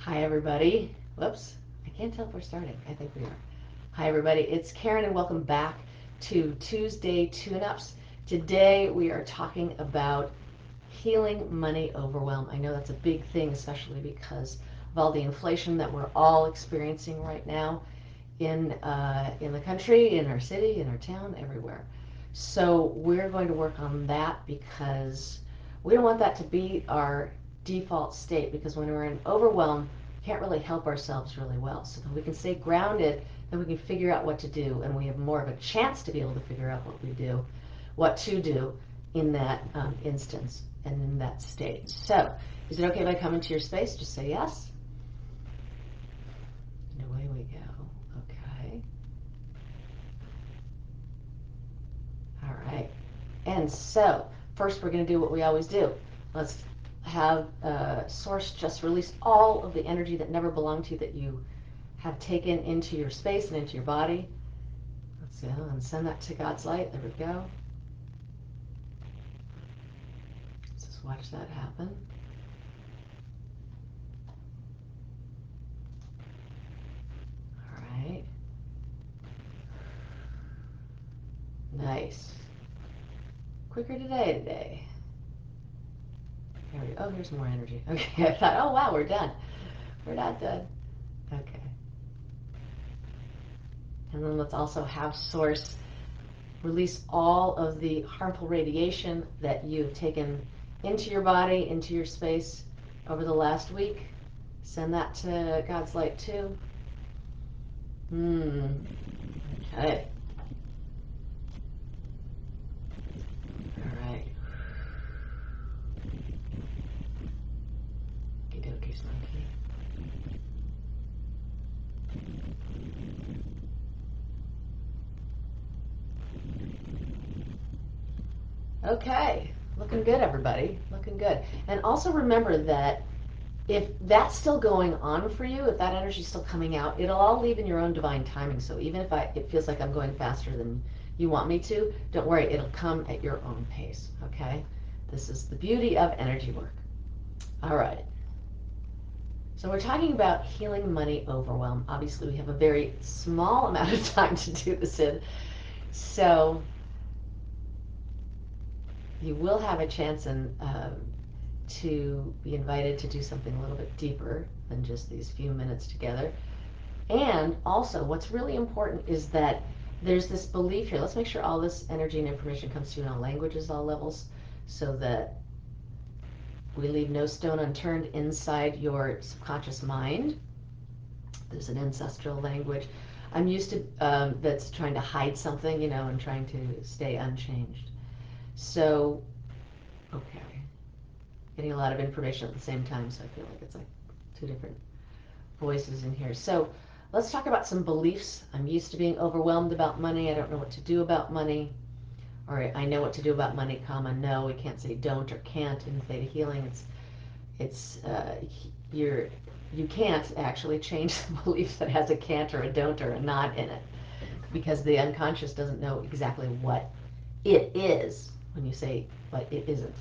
Hi, everybody. Whoops. I can't tell if we're starting. I think we are. Hi, everybody. It's Karen, and welcome back to Tuesday Tuneups. Today, we are talking about healing money overwhelm. I know that's a big thing, especially because of all the inflation that we're all experiencing right now in the country, in our city, in our town, everywhere. So we're going to work on that because we don't want that to be our default state. Because when we're in overwhelm, we can't really help ourselves really well. So if we can stay grounded, then we can figure out what to do, and we have more of a chance to be able to figure out what to do in that instance and in that state. So, is it okay if I come into your space? Just say yes. And away we go. Okay. All right. And so, first we're going to do what we always do. Let's have Source just release all of the energy that never belonged to you that you have taken into your space and into your body. Let's go and send that to God's light. There we go. Let's just watch that happen. All right. Nice. Quicker today. There we go. Oh, here's more energy. Okay, I thought, oh wow, we're done. We're not done. Okay. And then let's also have Source release all of the harmful radiation that you've taken into your body, into your space over the last week. Send that to God's light too. Okay. All right. Okie dokie, monkey. Okay. Looking good, everybody. Looking good. And also remember that if that's still going on for you, if that energy's still coming out, it'll all leave in your own divine timing. So even if it feels like I'm going faster than you want me to, don't worry, it'll come at your own pace, okay? This is the beauty of energy work. All right. So we're talking about healing money overwhelm. Obviously, we have a very small amount of time to do this in. So you will have a chance to be invited to do something a little bit deeper than just these few minutes together. And also, what's really important is that there's this belief here. Let's make sure all this energy and information comes to you in all languages, all levels, so that we leave no stone unturned inside your subconscious mind. There's an ancestral language I'm used to that's trying to hide something, and trying to stay unchanged. So, okay, getting a lot of information at the same time, so I feel like it's like two different voices in here. So let's talk about some beliefs. I'm used to being overwhelmed about money. I don't know what to do about money. Or I know what to do about money, comma, no. We can't say don't or can't in Theta Healing. It's you're you can't actually change the belief that has a can't or a don't or a not in it, because the unconscious doesn't know exactly what it is when you say but it isn't.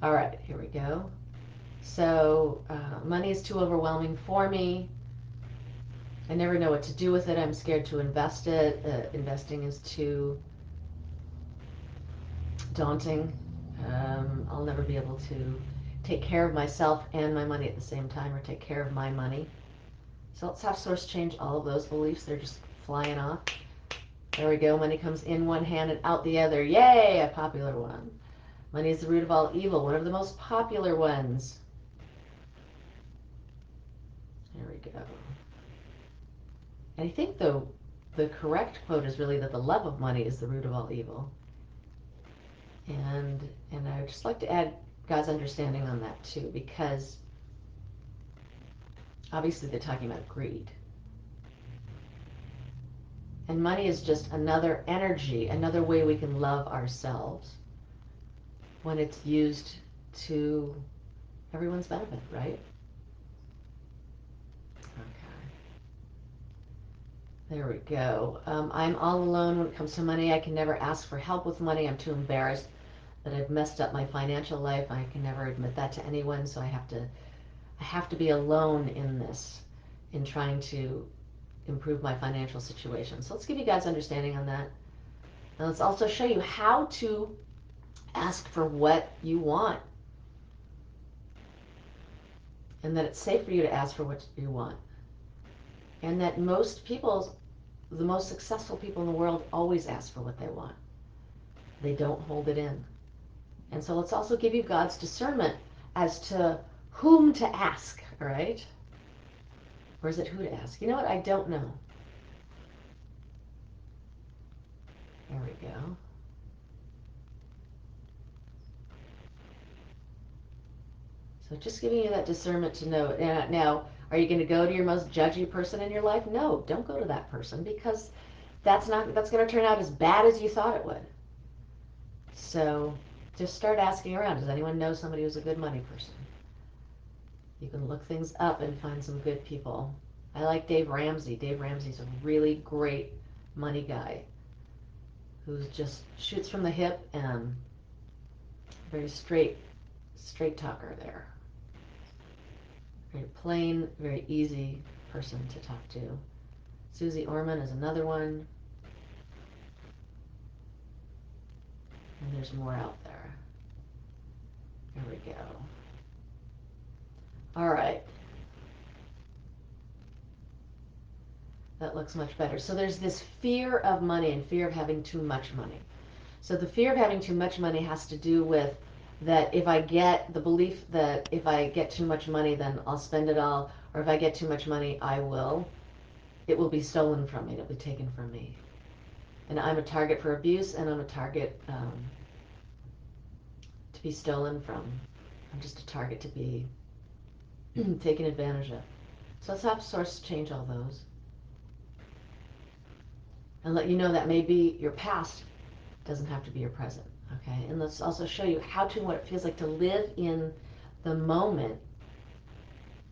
All right, here we go. So money is too overwhelming for me. I never know what to do with it. I'm scared to invest it. Investing is too daunting. I'll never be able to take care of myself and my money at the same time, or take care of my money. So let's have Source change all of those beliefs. They're just flying off. There we go. Money comes in one hand and out the other. Yay, a popular one. Money is the root of all evil, one of the most popular ones. There we go. And I think the correct quote is really that the love of money is the root of all evil. And I would just like to add God's understanding on that too, because obviously they're talking about greed. And money is just another energy, another way we can love ourselves when it's used to everyone's benefit, right? Okay. There we go. I'm all alone when it comes to money. I can never ask for help with money. I'm too embarrassed that I've messed up my financial life. I can never admit that to anyone, so I I have to be alone in this, in trying to improve my financial situation. So let's give you guys understanding on that. And let's also show you how to ask for what you want, and that it's safe for you to ask for what you want. And that most people, the most successful people in the world, always ask for what they want. They don't hold it in. And so let's also give you God's discernment as to whom to ask, all right? Or is it who to ask? You know what? I don't know. There we go. So just giving you that discernment to know. Now, are you going to go to your most judgy person in your life? No, don't go to that person, because that's going to turn out as bad as you thought it would. So just start asking around. Does anyone know somebody who's a good money person? You can look things up and find some good people. I like Dave Ramsey. Dave Ramsey's a really great money guy who just shoots from the hip and very straight talker there. Very plain, very easy person to talk to. Susie Orman is another one. And there's more out there. There we go. All right. That looks much better. So there's this fear of money and fear of having too much money. So the fear of having too much money has to do with that if I get the belief that if I get too much money, then I'll spend it all, or if I get too much money, it will be stolen from me, it'll be taken from me. And I'm a target for abuse, and I'm a target to be stolen from. I'm just a target to be taken advantage of. So let's have Source change all those. And let you know that maybe your past doesn't have to be your present. Okay, and let's also show you how to, what it feels like to live in the moment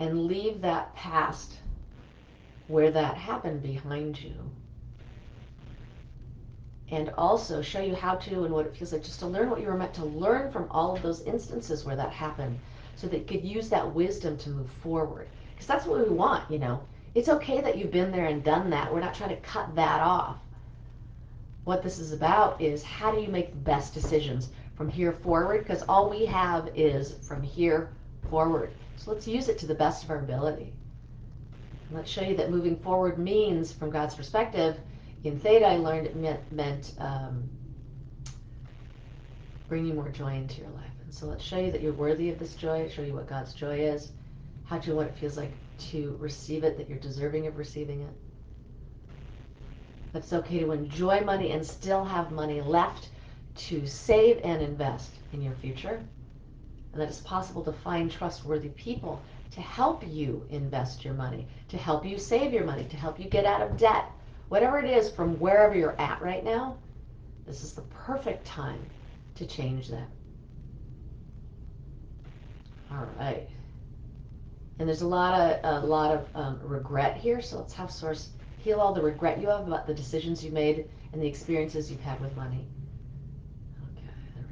and leave that past where that happened behind you. And also show you how to, and what it feels like just to learn what you were meant to learn from all of those instances where that happened, so that you could use that wisdom to move forward. Because that's what we want, you know. It's okay that you've been there and done that. We're not trying to cut that off. What this is about is how do you make the best decisions from here forward, because all we have is from here forward. So let's use it to the best of our ability. And let's show you that moving forward means, from God's perspective, in Theta I learned it meant bringing more joy into your life. And so let's show you that you're worthy of this joy, show you what God's joy is, how to, what it feels like to receive it, that you're deserving of receiving it. That it's okay to enjoy money and still have money left to save and invest in your future. And that it's possible to find trustworthy people to help you invest your money, to help you save your money, to help you get out of debt. Whatever it is, from wherever you're at right now, this is the perfect time to change that. All right. And there's a lot of regret here, so let's have Source heal all the regret you have about the decisions you made and the experiences you've had with money. Okay, there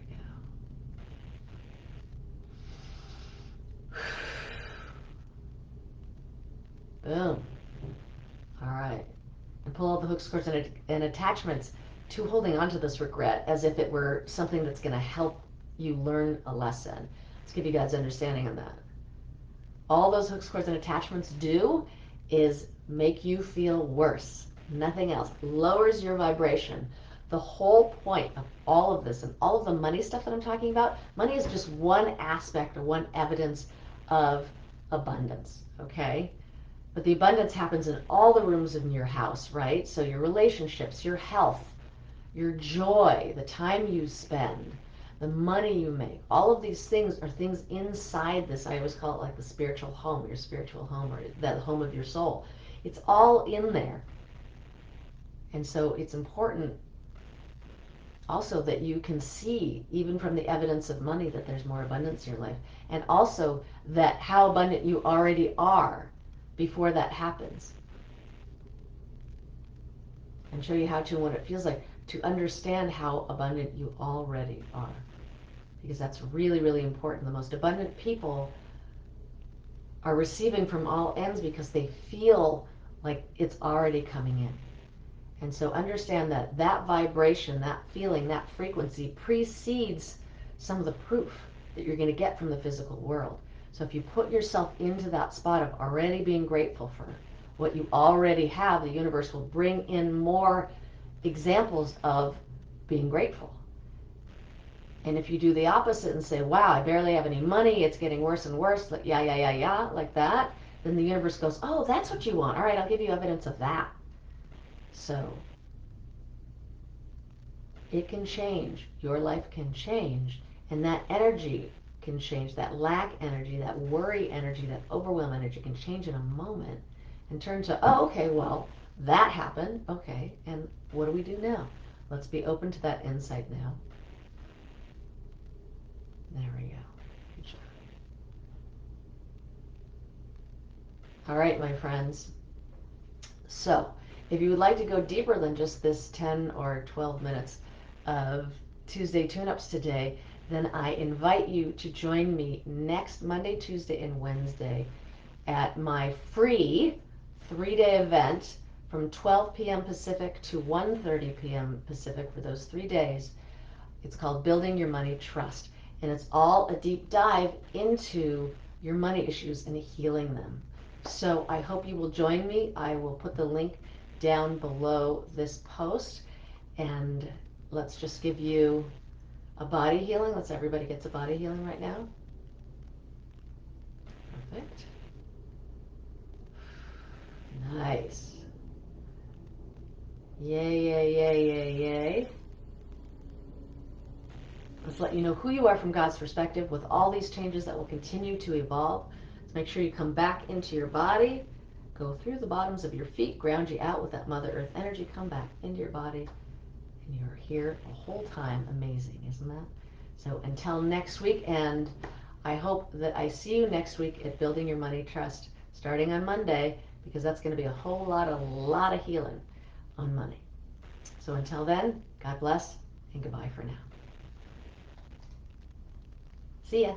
we go. Boom. All right. And pull all the hooks, cords, and attachments to holding on to this regret as if it were something that's going to help you learn a lesson. Let's give you guys understanding on that. All those hooks, cords, and attachments do is make you feel worse. Nothing else. Lowers your vibration. The whole point of all of this and all of the money stuff that I'm talking about, money is just one aspect or one evidence of abundance, okay? But the abundance happens in all the rooms in your house, right? So your relationships, your health, your joy, the time you spend, the money you make, all of these things are things inside this. I always call it like the spiritual home, your spiritual home, or the home of your soul. It's all in there. And so it's important also that you can see, even from the evidence of money, that there's more abundance in your life. And also that how abundant you already are before that happens. And show you how to, and what it feels like to understand how abundant you already are. Because that's really, really important. The most abundant people are receiving from all ends because they feel like it's already coming in. And so understand that that vibration, that feeling, that frequency precedes some of the proof that you're going to get from the physical world. So if you put yourself into that spot of already being grateful for what you already have, the universe will bring in more examples of being grateful. And if you do the opposite and say, wow, I barely have any money, it's getting worse and worse, like, yeah, like that, then the universe goes, oh, that's what you want. All right, I'll give you evidence of that. So it can change. Your life can change. And that energy can change. That lack energy, that worry energy, that overwhelm energy can change in a moment and turn to, oh, okay, well, that happened. Okay, and what do we do now? Let's be open to that insight now. There we go. Good job. All right, my friends. So, if you would like to go deeper than just this 10 or 12 minutes of Tuesday tune-ups today, then I invite you to join me next Monday, Tuesday, and Wednesday at my free 3-day event from 12 p.m. Pacific to 1:30 p.m. Pacific for those 3 days. It's called Building Your Money Trust, and it's all a deep dive into your money issues and healing them. So I hope you will join me. I will put the link down below this post, and let's just give you a body healing. Let's everybody gets a body healing right now. Perfect. Nice. Yay, yay, yay, yay, yay. Let's let you know who you are from God's perspective with all these changes that will continue to evolve. Let's make sure you come back into your body, go through the bottoms of your feet, ground you out with that Mother Earth energy, come back into your body, and you're here the whole time. Amazing, isn't that? So until next week, and I hope that I see you next week at Building Your Money Trust, starting on Monday, because that's going to be a lot of healing on money. So until then, God bless, and goodbye for now. See ya.